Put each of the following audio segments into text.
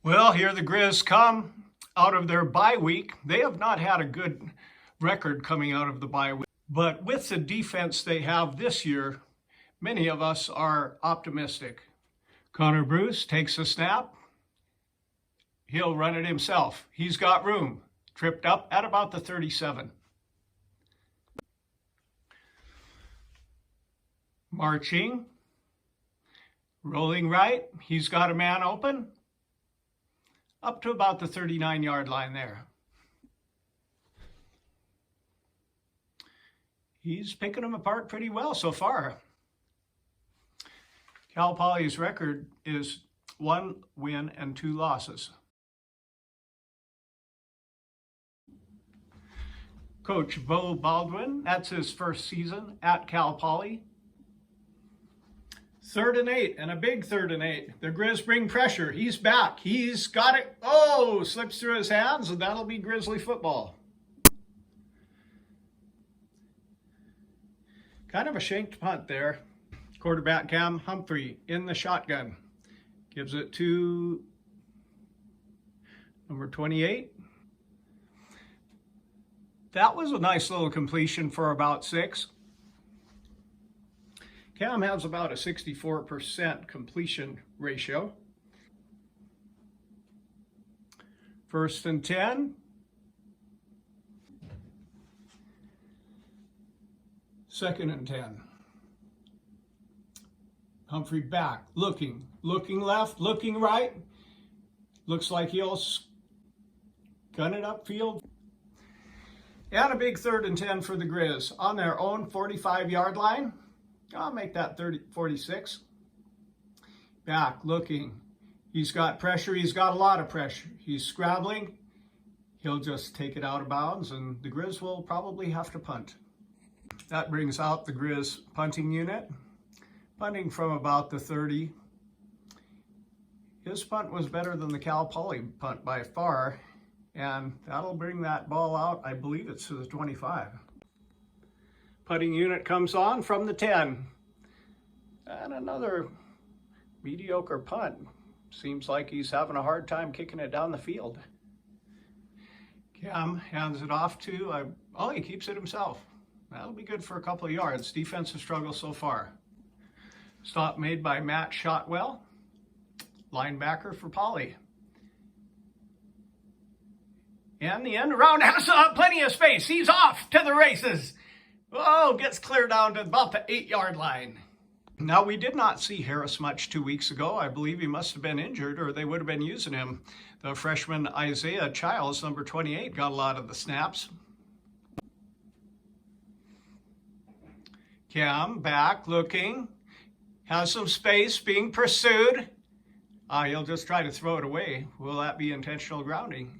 Well, here the Griz come out of their bye week. They have not had a good record coming out of the bye week. But with the defense they have this year, many of us are optimistic. Connor Bruce takes a snap. He'll run it himself. He's got room. Tripped up at about the 37. Marching. Rolling right. He's got a man open. Up to about the 39-yard line there. He's picking them apart pretty well so far. Cal Poly's record is 1 win and 2 losses. Coach Bo Baldwin, that's his first season at Cal Poly. 3rd and 8, and a big 3rd and 8. The Griz bring pressure. He's back. He's got it. Oh, slips through his hands, and that'll be Grizzly football. Kind of a shanked punt there. Quarterback Cam Humphrey in the shotgun. Gives it to number 28. That was a nice little completion for about 6. Cam has about a 64% completion ratio. 1st and 10. 2nd and 10. Humphrey back, looking left, looking right. Looks like he'll gun it upfield. And a big 3rd and 10 for the Griz on their own 45-yard line. I'll make that 46. Back, looking. He's got pressure. He's got a lot of pressure. He's scrabbling. He'll just take it out of bounds, and the Griz will probably have to punt. That brings out the Griz punting unit. Punting from about the 30. His punt was better than the Cal Poly punt by far, and that'll bring that ball out. I believe it's to the 25. Punting unit comes on from the 10. And another mediocre punt. Seems like he's having a hard time kicking it down the field. Cam hands it off to, he keeps it himself. That'll be good for a couple of yards. Defensive struggle so far. Stop made by Matt Shotwell, linebacker for Poly. And the end around has plenty of space. He's off to the races. Oh, gets clear down to about the 8-yard line. Now, we did not see Harris much 2 weeks ago. I believe he must have been injured or they would have been using him. The freshman Isaiah Childs, number 28, got a lot of the snaps. Cam back, looking. Has some space, being pursued. He'll just try to throw it away. Will that be intentional grounding?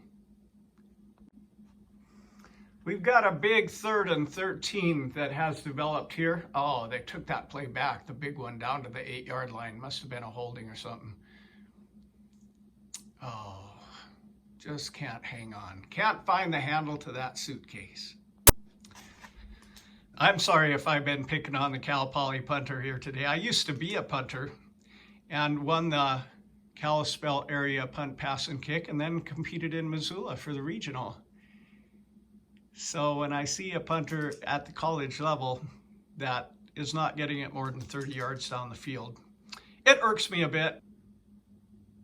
We've got a big 3rd and 13 that has developed here. Oh, they took that play back, the big one, down to the 8-yard line. Must have been a holding or something. Oh, just can't hang on. Can't find the handle to that suitcase. I'm sorry if I've been picking on the Cal Poly punter here today. I used to be a punter and won the Kalispell area punt, pass, and kick, and then competed in Missoula for the regional. So when I see a punter at the college level that is not getting it more than 30 yards down the field, it irks me a bit.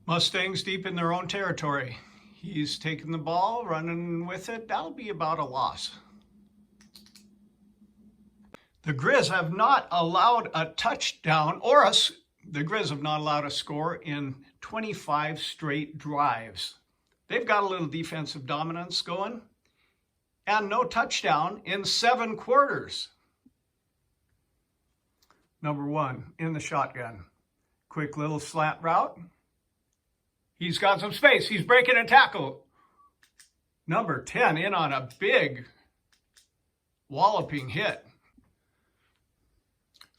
Mustangs deep in their own territory. He's taking the ball, running with it. That'll be about a loss. The Griz have not allowed a touchdown, the Griz have not allowed a score in 25 straight drives. They've got a little defensive dominance going. And no touchdown in 7 quarters. Number 1 in the shotgun. Quick little slant route. He's got some space. He's breaking a tackle. Number 10 in on a big walloping hit.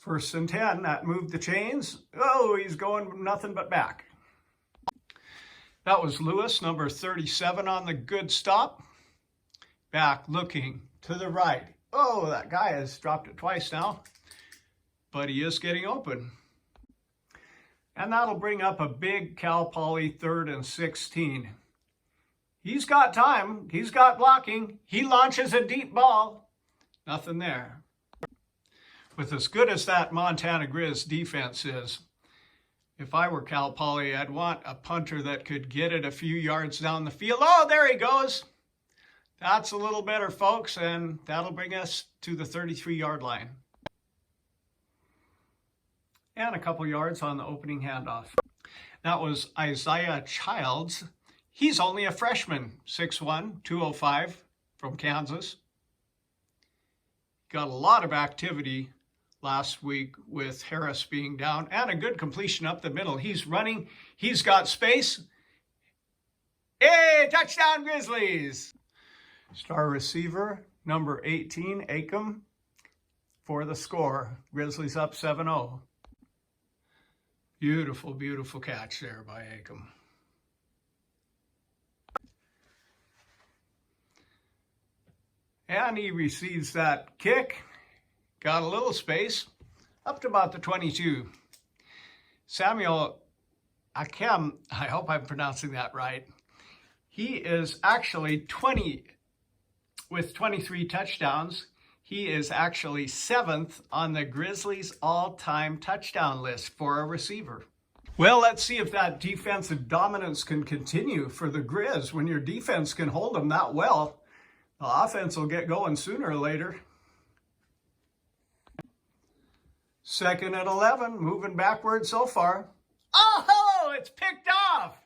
1st and 10, that moved the chains. Oh, he's going nothing but back. That was Lewis, number 37 on the good stop. Back, looking to the right. Oh, that guy has dropped it twice now, but he is getting open. And that'll bring up a big Cal Poly 3rd and 16. He's got time. He's got blocking. He launches a deep ball. Nothing there. With as good as that Montana Griz defense is, if I were Cal Poly, I'd want a punter that could get it a few yards down the field. Oh, there he goes. That's a little better, folks, and that'll bring us to the 33-yard line. And a couple yards on the opening handoff. That was Isaiah Childs. He's only a freshman, 6'1", 205 from Kansas. Got a lot of activity last week with Harris being down and a good completion up the middle. He's running. He's got space. Hey, touchdown Grizzlies! Star receiver, number 18, Acom, for the score. Grizzlies up 7-0. Beautiful, beautiful catch there by Acom. And he receives that kick. Got a little space up to about the 22. Samuel Akem, I hope I'm pronouncing that right. He is actually 20 with 23 touchdowns. He is actually 7th on the Grizzlies all-time touchdown list for a receiver. Well, let's see if that defensive dominance can continue for the Griz. When your defense can hold them that well, the offense will get going sooner or later. 2nd and 11, moving backwards so far. Oh, it's picked off.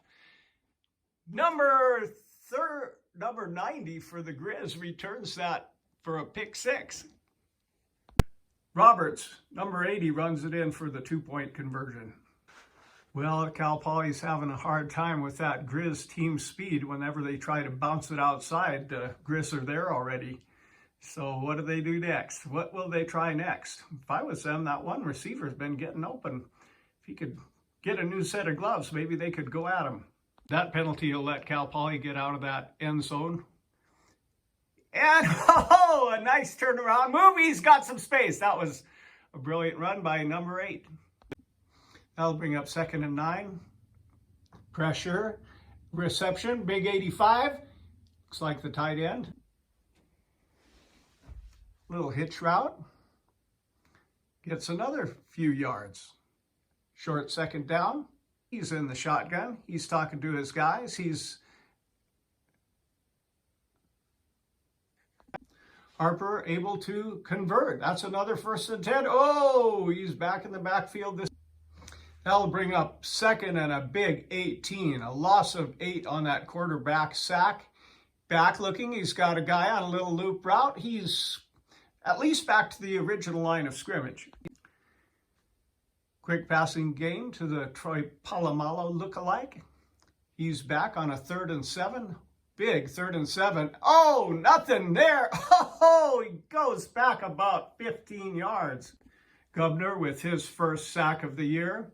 Number 90 for the Griz returns that for a pick 6. Roberts, number 80, runs it in for the 2-point conversion. Well, Cal Poly's having a hard time with that Griz team speed. Whenever they try to bounce it outside, the Griz are there already. So what do they do next? What will they try next? If I was them, that one receiver's been getting open. If he could get a new set of gloves, maybe they could go at him. That penalty will let Cal Poly get out of that end zone. And, oh, a nice turnaround move. He's got some space. That was a brilliant run by number 8. That'll bring up 2nd and 9. Pressure, reception, big 85. Looks like the tight end. Little hitch route. Gets another few yards. Short 2nd down. He's in the shotgun. He's talking to his guys. Harper able to convert. That's another 1st and 10. Oh, he's back in the backfield. That'll bring up 2nd and a big 18. A loss of 8 on that quarterback sack. Back looking. He's got a guy on a little loop route. He's at least back to the original line of scrimmage. Quick passing game to the Troy Polamalu lookalike. He's back on a 3rd and 7. Big 3rd and 7. Oh, nothing there. Oh, he goes back about 15 yards. Gubner with his first sack of the year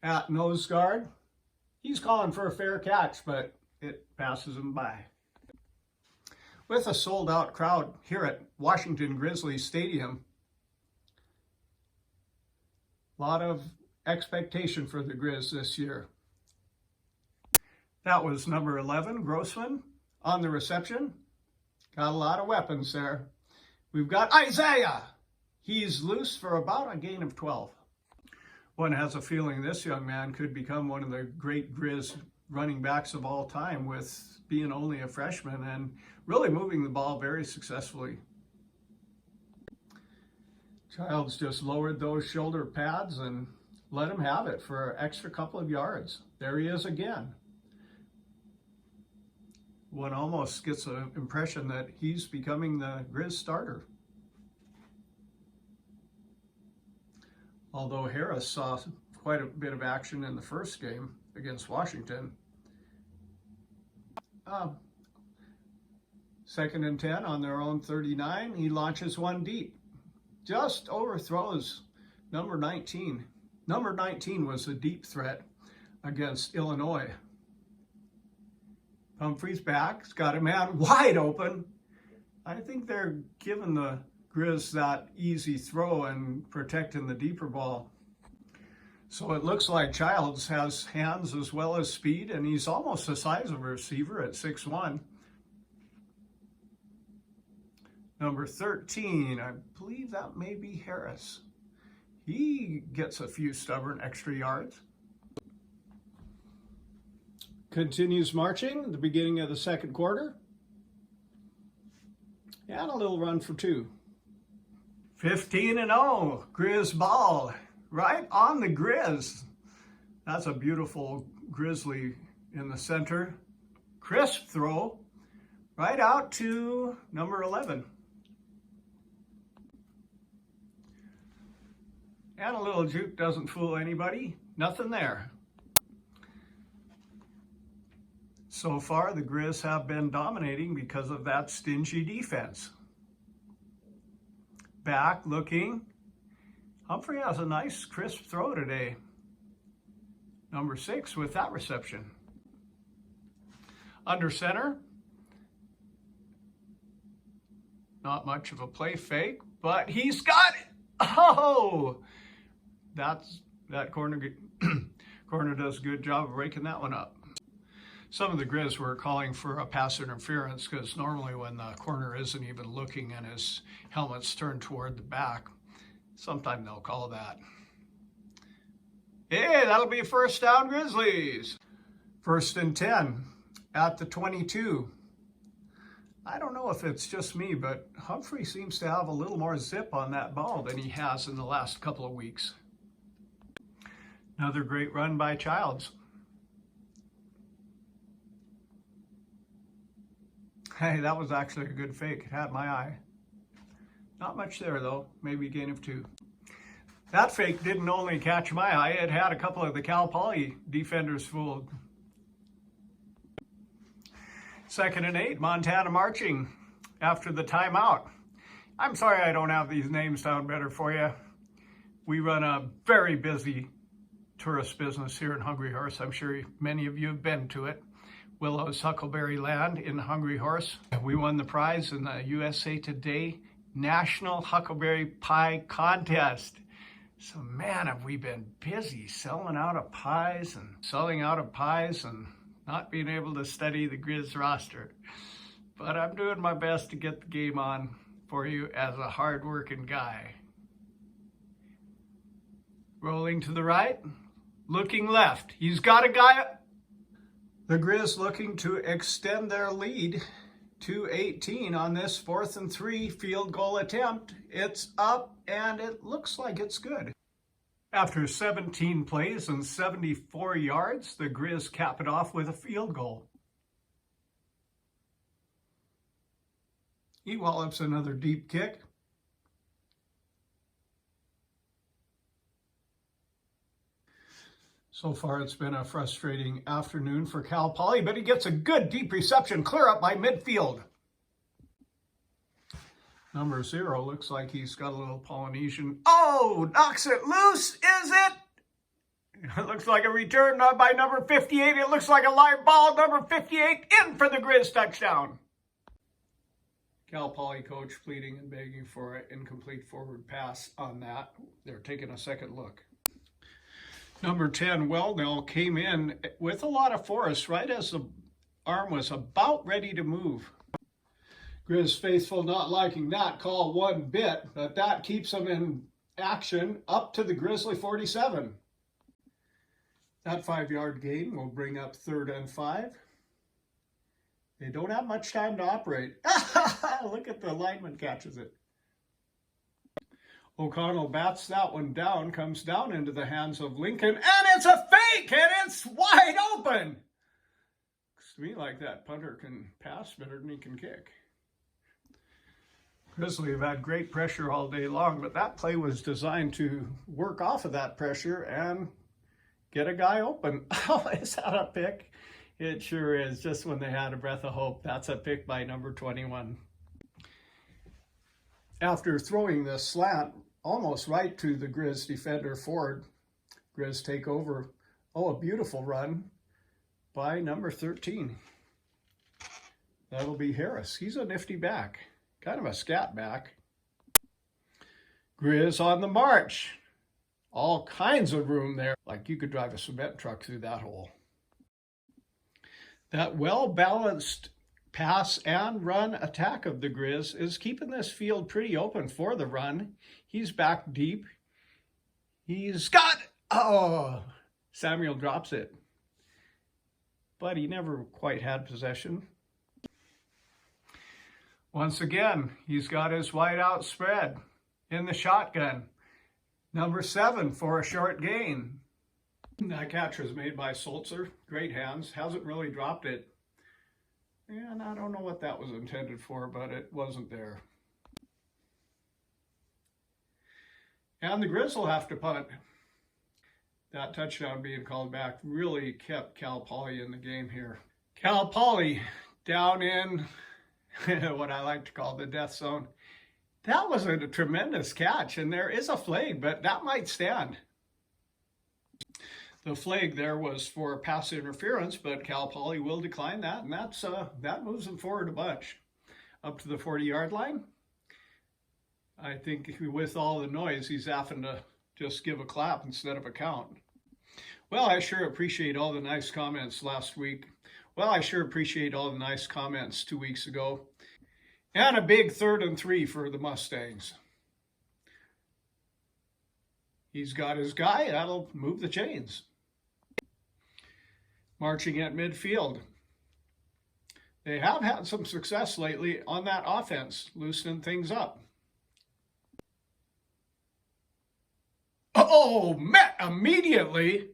at nose guard. He's calling for a fair catch, but it passes him by. With a sold-out crowd here at Washington Grizzly Stadium, a lot of expectation for the Griz this year. That was number 11, Grossman, on the reception. Got a lot of weapons there. We've got Isaiah. He's loose for about a gain of 12. One has a feeling this young man could become one of the great Griz running backs of all time, with being only a freshman and really moving the ball very successfully. Childs just lowered those shoulder pads and let him have it for an extra couple of yards. There he is again. One almost gets an impression that he's becoming the Griz starter. Although Harris saw quite a bit of action in the first game against Washington. 2nd and 10 on their own 39. He launches one deep. Just overthrows number 19. Number 19 was a deep threat against Illinois. Humphrey's back. He's got a man wide open. I think they're giving the Griz that easy throw and protecting the deeper ball. So it looks like Childs has hands as well as speed, and he's almost the size of a receiver at 6'1". Number 13, I believe that may be Harris. He gets a few stubborn extra yards. Continues marching at the beginning of the second quarter. And a little run for 2. 15-0, Griz ball. Right on the Griz. That's a beautiful Grizzly in the center. Crisp throw right out to number 11. And a little juke doesn't fool anybody. Nothing there. So far, the Griz have been dominating because of that stingy defense. Back looking. Humphrey has a nice crisp throw today. Number 6 with that reception. Under center. Not much of a play fake, but he's got it. Oh! That corner does a good job of breaking that one up. Some of the Griz were calling for a pass interference because normally when the corner isn't even looking and his helmet's turned toward the back, sometime they'll call that. Hey, that'll be first down, Grizzlies. 1st and 10 at the 22. I don't know if it's just me, but Humphrey seems to have a little more zip on that ball than he has in the last couple of weeks. Another great run by Childs. Hey, that was actually a good fake. It had my eye. Not much there, though. Maybe a gain of 2. That fake didn't only catch my eye. It had a couple of the Cal Poly defenders fooled. 2nd and 8, Montana marching after the timeout. I'm sorry I don't have these names down better for you. We run a very busy tourist business here in Hungry Horse. I'm sure many of you have been to it. Willow's Huckleberry Land in Hungry Horse. We won the prize in the USA Today National Huckleberry Pie Contest. So man, have we been busy selling out of pies and not being able to study the Griz roster. But I'm doing my best to get the game on for you as a hard-working guy. Rolling to the right, looking left. He's got a guy. The Griz looking to extend their lead to 18 on this 4th and 3 field goal attempt. It's up and it looks like it's good. After 17 plays and 74 yards, the Griz cap it off with a field goal. He wallops another deep kick. So far, it's been a frustrating afternoon for Cal Poly, but he gets a good deep reception, clear up by midfield. Number 0 looks like he's got a little Polynesian. Oh, knocks it loose, is it? It looks like a return by number 58. It looks like a live ball. Number 58 in for the Griz touchdown. Cal Poly coach pleading and begging for an incomplete forward pass on that. They're taking a second look. Number 10, Wellnell, came in with a lot of force right as the arm was about ready to move. Griz faithful not liking that call one bit, but that keeps them in action up to the Grizzly 47. That 5-yard gain will bring up 3rd and 5. They don't have much time to operate. Look at the lineman catches it. O'Connell bats that one down, comes down into the hands of Lincoln, and it's a fake, and it's wide open. Looks to me like that punter can pass better than he can kick. Grizzly have had great pressure all day long, but that play was designed to work off of that pressure and get a guy open. Oh, is that a pick? It sure is, just when they had a breath of hope. That's a pick by number 21. After throwing the slant almost right to the Griz defender Ford, Griz take over. Oh, a beautiful run by number 13. That'll be Harris. He's a nifty back, kind of a scat back. Griz on the march. All kinds of room there. Like you could drive a cement truck through that hole. That well-balanced pass and run attack of the Griz is keeping this field pretty open for the run. He's back deep. He's got, oh, Samuel drops it. But he never quite had possession. Once again, he's got his wide out spread in the shotgun. Number 7 for a short gain. That catch was made by Sulzer. Great hands. Hasn't really dropped it. And I don't know what that was intended for, but it wasn't there. And the Griz will have to punt. That touchdown being called back really kept Cal Poly in the game here. Cal Poly down in what I like to call the death zone. That was a tremendous catch, and there is a flag, but that might stand. The flag there was for pass interference, but Cal Poly will decline that, and that moves them forward a bunch. Up to the 40-yard line. I think with all the noise, he's having to just give a clap instead of a count. Well, I sure appreciate all the nice comments last week. Well, I sure appreciate all the nice comments 2 weeks ago. And a big 3rd and 3 for the Mustangs. He's got his guy. That'll move the chains. Marching at midfield. They have had some success lately on that offense, loosening things up. Oh, met immediately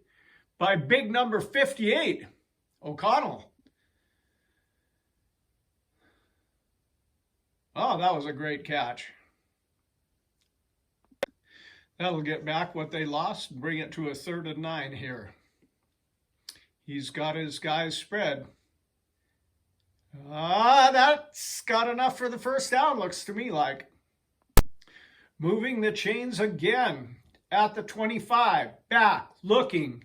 by big number 58, O'Connell. Oh, that was a great catch. That'll get back what they lost and bring it to a 3rd and 9 here. He's got his guys spread. That's got enough for the first down, looks to me like. Moving the chains again at the 25. Back, looking.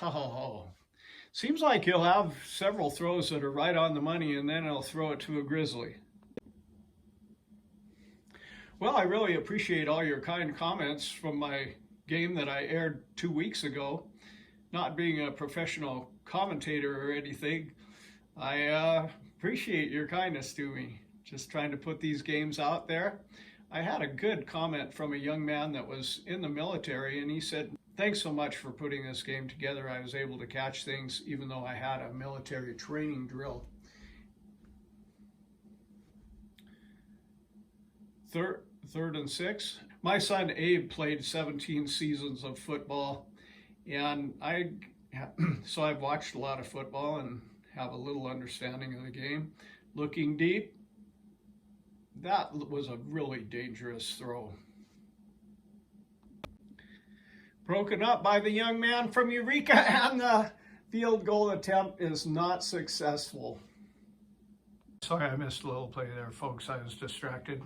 Oh, seems like he'll have several throws that are right on the money, and then he'll throw it to a Grizzly. Well, I really appreciate all your kind comments from my game that I aired 2 weeks ago. Not being a professional commentator or anything, I appreciate your kindness to me. Just trying to put these games out there. I had a good comment from a young man that was in the military, and he said, "Thanks so much for putting this game together. I was able to catch things even though I had a military training drill." Third and 6. My son Abe played 17 seasons of football, and so I've watched a lot of football and have a little understanding of the game. Looking deep, that was a really dangerous throw. Broken up by the young man from Eureka, and the field goal attempt is not successful. Sorry, I missed a little play there, folks. I was distracted.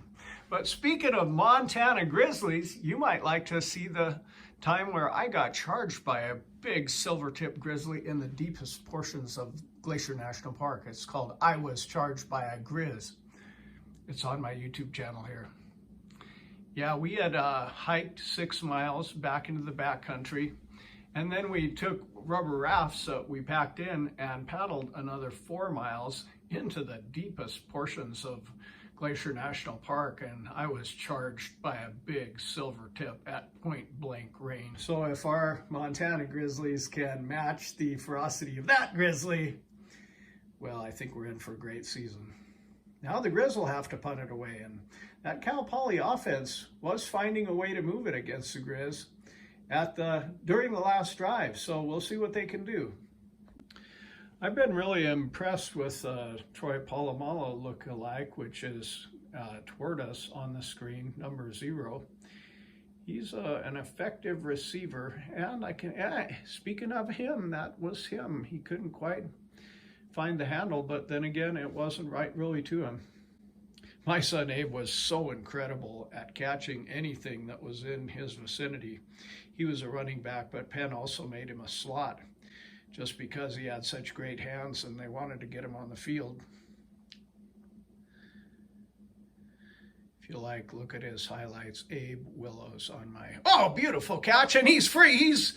But speaking of Montana Grizzlies, you might like to see the time where I got charged by a big silver-tip grizzly in the deepest portions of Glacier National Park. It's called I Was Charged by a Griz. It's on my YouTube channel here. Yeah, we had hiked 6 miles back into the backcountry, and then we took rubber rafts that we packed in and paddled another 4 miles into the deepest portions of Glacier National Park, and I was charged by a big silver tip at point blank range. So if our Montana Grizzlies can match the ferocity of that grizzly, well, I think we're in for a great season. Now the Griz will have to punt it away, and that Cal Poly offense was finding a way to move it against the Griz during the last drive, so we'll see what they can do. I've been really impressed with Troy Polamalu look-alike, which is toward us on the screen, number 0. He's an effective receiver, and speaking of him, that was him. He couldn't quite find the handle, but then again, it wasn't right really to him. My son Abe was so incredible at catching anything that was in his vicinity. He was a running back, but Penn also made him a slot, just because he had such great hands and they wanted to get him on the field. If If you like, look at his highlights. Abe Willows on my... Oh, beautiful catch, and he's free. He's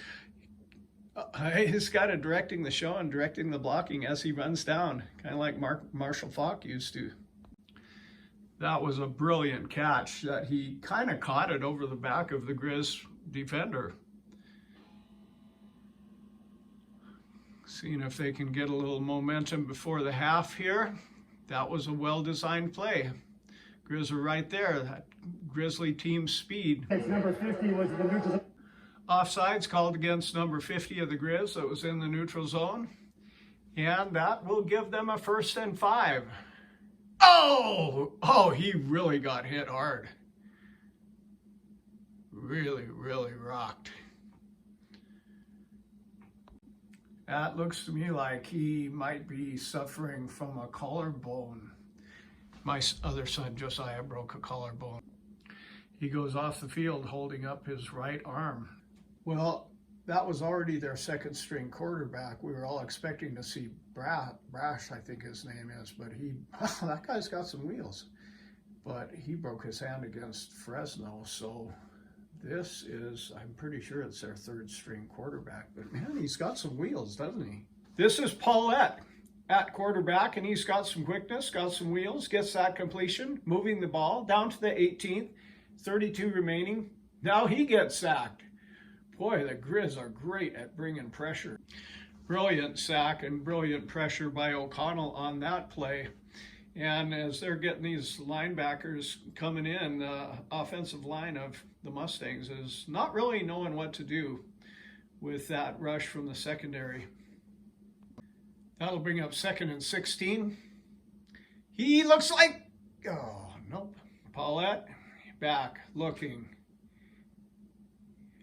got it directing the show and directing the blocking as he runs down, kind of like Marshall Faulk used to. That was a brilliant catch that he kind of caught it over the back of the Griz defender. Seeing if they can get a little momentum before the half here. That was a well-designed play. Griz are right there, that Grizzly team speed. Number 50 was the neutral. Offsides called against number 50 of the Griz that was in the neutral zone. And that will give them a 1st and 5. Oh, he really got hit hard. Really, really rocked. That looks to me like he might be suffering from a collarbone. My other son, Josiah, broke a collarbone. He goes off the field holding up his right arm. Well, that was already their 2nd string quarterback. We were all expecting to see Brash, I think his name is, but that guy's got some wheels. But he broke his hand against Fresno, so this is, I'm pretty sure it's their 3rd string quarterback. But man, he's got some wheels, doesn't he? This is Paulette at quarterback, and he's got some quickness, got some wheels, gets that completion, moving the ball down to the 18th, 32 remaining. Now he gets sacked. Boy, the Griz are great at bringing pressure. Brilliant sack and brilliant pressure by O'Connell on that play. And as they're getting these linebackers coming in, the offensive line of the Mustangs is not really knowing what to do with that rush from the secondary. That'll bring up 2nd and 16. He looks like, oh, nope. Paulette back looking.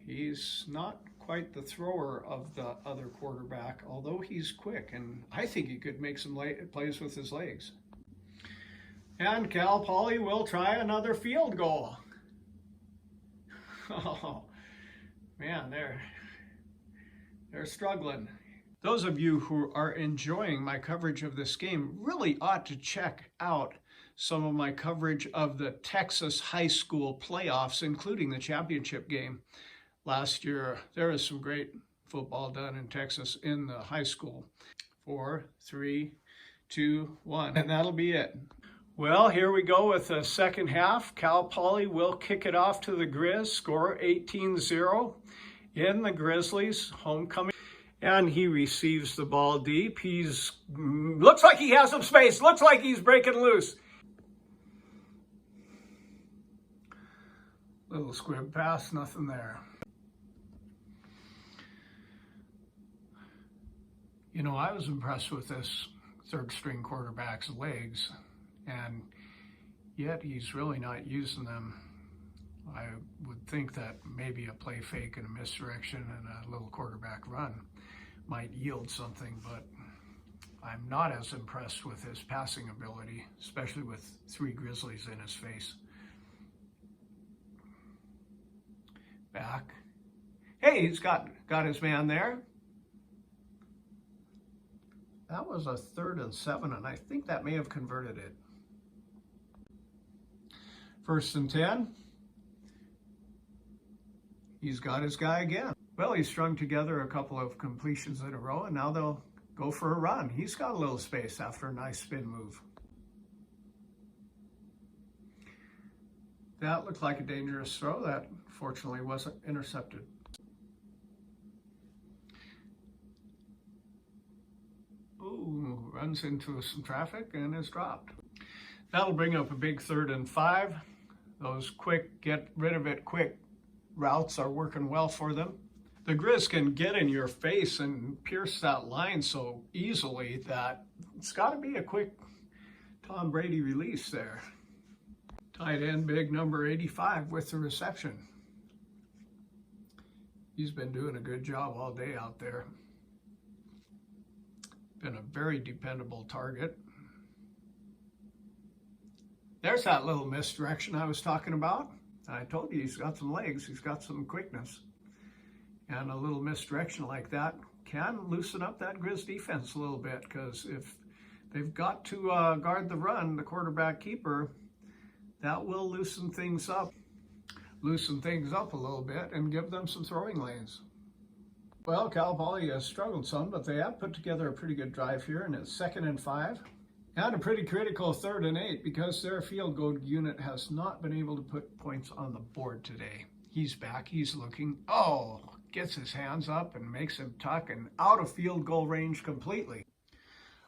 He's not quite the thrower of the other quarterback, although he's quick, and I think he could make some plays with his legs. And Cal Poly will try another field goal. Oh, man, they're struggling. Those of you who are enjoying my coverage of this game really ought to check out some of my coverage of the Texas high school playoffs, including the championship game last year. There is some great football done in Texas in the high school. 4, 3, 2, 1, and that'll be it. Well, here we go with the second half. Cal Poly will kick it off to the Griz, score 18-0 in the Grizzlies' homecoming. And he receives the ball deep. Looks like he has some space. Looks like he's breaking loose. Little squib pass, nothing there. You know, I was impressed with this 3rd string quarterback's legs, and yet he's really not using them. I would think that maybe a play fake and a misdirection and a little quarterback run might yield something, but I'm not as impressed with his passing ability, especially with 3 Grizzlies in his face. Back. Hey, he's got his man there. That was a 3rd and 7, and I think that may have converted it. 1st and 10. He's got his guy again. Well, he strung together a couple of completions in a row, and now they'll go for a run. He's got a little space after a nice spin move. That looked like a dangerous throw. That fortunately wasn't intercepted. Ooh, runs into some traffic and is dropped. That'll bring up a big 3rd and 5. Those quick, get rid of it quick routes are working well for them. The Griz can get in your face and pierce that line so easily that it's got to be a quick Tom Brady release there. Tight end big number 85 with the reception. He's been doing a good job all day out there. Been a very dependable target. There's that little misdirection I was talking about. I told you he's got some legs, he's got some quickness. And a little misdirection like that can loosen up that Griz defense a little bit, because if they've got to guard the run, the quarterback keeper, that will loosen things up a little bit and give them some throwing lanes. Well, Cal Poly has struggled some, but they have put together a pretty good drive here, and it's 2nd and 5. And a pretty critical 3rd and 8 because their field goal unit has not been able to put points on the board today. He's back, he's looking, gets his hands up and makes him tuck and out of field goal range completely.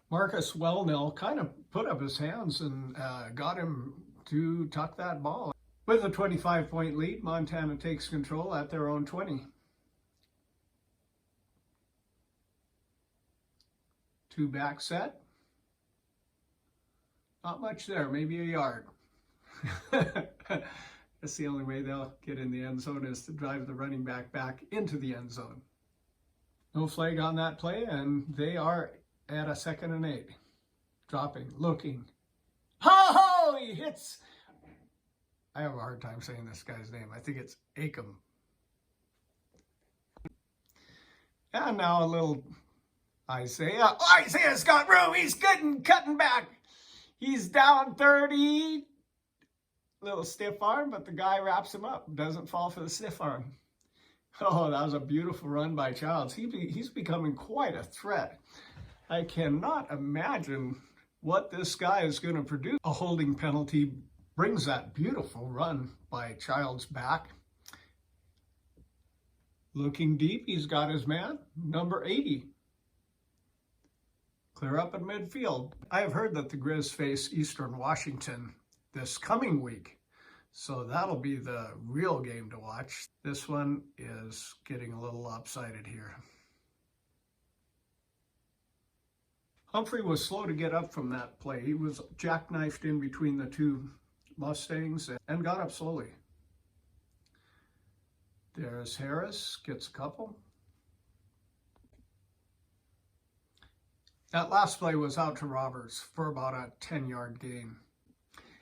Marcus Wellnell kind of put up his hands and got him to tuck that ball. With a 25-point lead, Montana takes control at their own 20. 2 back set. Not much there, maybe a yard. That's the only way they'll get in the end zone is to drive the running back into the end zone. No flag on that play, and they are at a 2nd and 8. Dropping, looking. Ho! He hits. I have a hard time saying this guy's name. I think it's Acom. And now a little Isaiah. Isaiah's got room. He's good and cutting back. He's down 30. Little stiff arm, but the guy wraps him up. Doesn't fall for the stiff arm. Oh, that was a beautiful run by Childs. He's becoming quite a threat. I cannot imagine what this guy is going to produce. A holding penalty brings that beautiful run by Childs back. Looking deep, he's got his man, number 80. Clear up in midfield. I have heard that the Griz face Eastern Washington this coming week, so that'll be the real game to watch. This one is getting a little lopsided here. Humphrey was slow to get up from that play. He was jackknifed in between the 2 Mustangs and got up slowly. There's Harris, gets a couple. That last play was out to Roberts for about a 10-yard gain.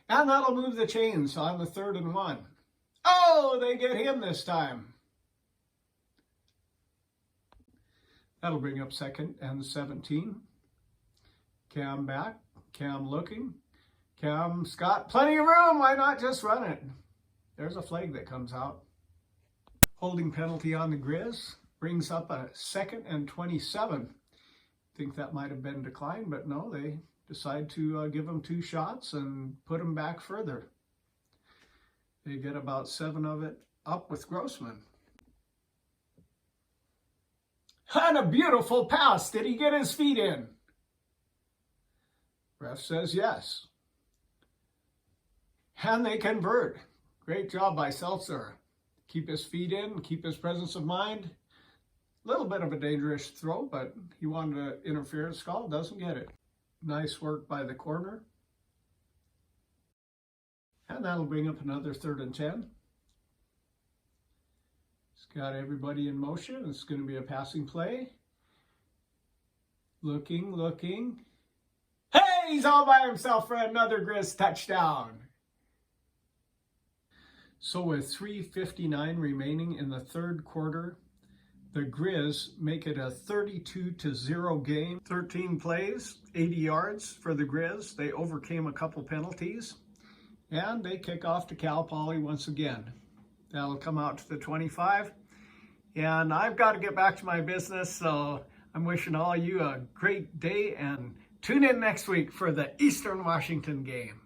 And that'll move the chains on the 3rd and 1. Oh, they get him this time. That'll bring up 2nd and 17. Cam back, Cam looking. Cam's got plenty of room, why not just run it? There's a flag that comes out. Holding penalty on the Griz brings up a 2nd and 27. Think that might have been declined, but no, they decide to give him 2 shots and put him back further. They get about 7 of it up with Grossman. And a beautiful pass. Did he get his feet in? Ref says yes. And they convert. Great job by Seltzer. Keep his feet in, keep his presence of mind. A little bit of a dangerous throw, but he wanted to interfere. Skull doesn't get it. Nice work by the corner. And that'll bring up another 3rd and 10. It's got everybody in motion. It's going to be a passing play. Looking, looking. Hey, he's all by himself for another Griz touchdown. So with 3:59 remaining in the 3rd quarter, the Griz make it a 32-0 game. 13 plays, 80 yards for the Griz. They overcame a couple penalties, and they kick off to Cal Poly once again. That'll come out to the 25, and I've got to get back to my business, so I'm wishing all of you a great day, and tune in next week for the Eastern Washington game.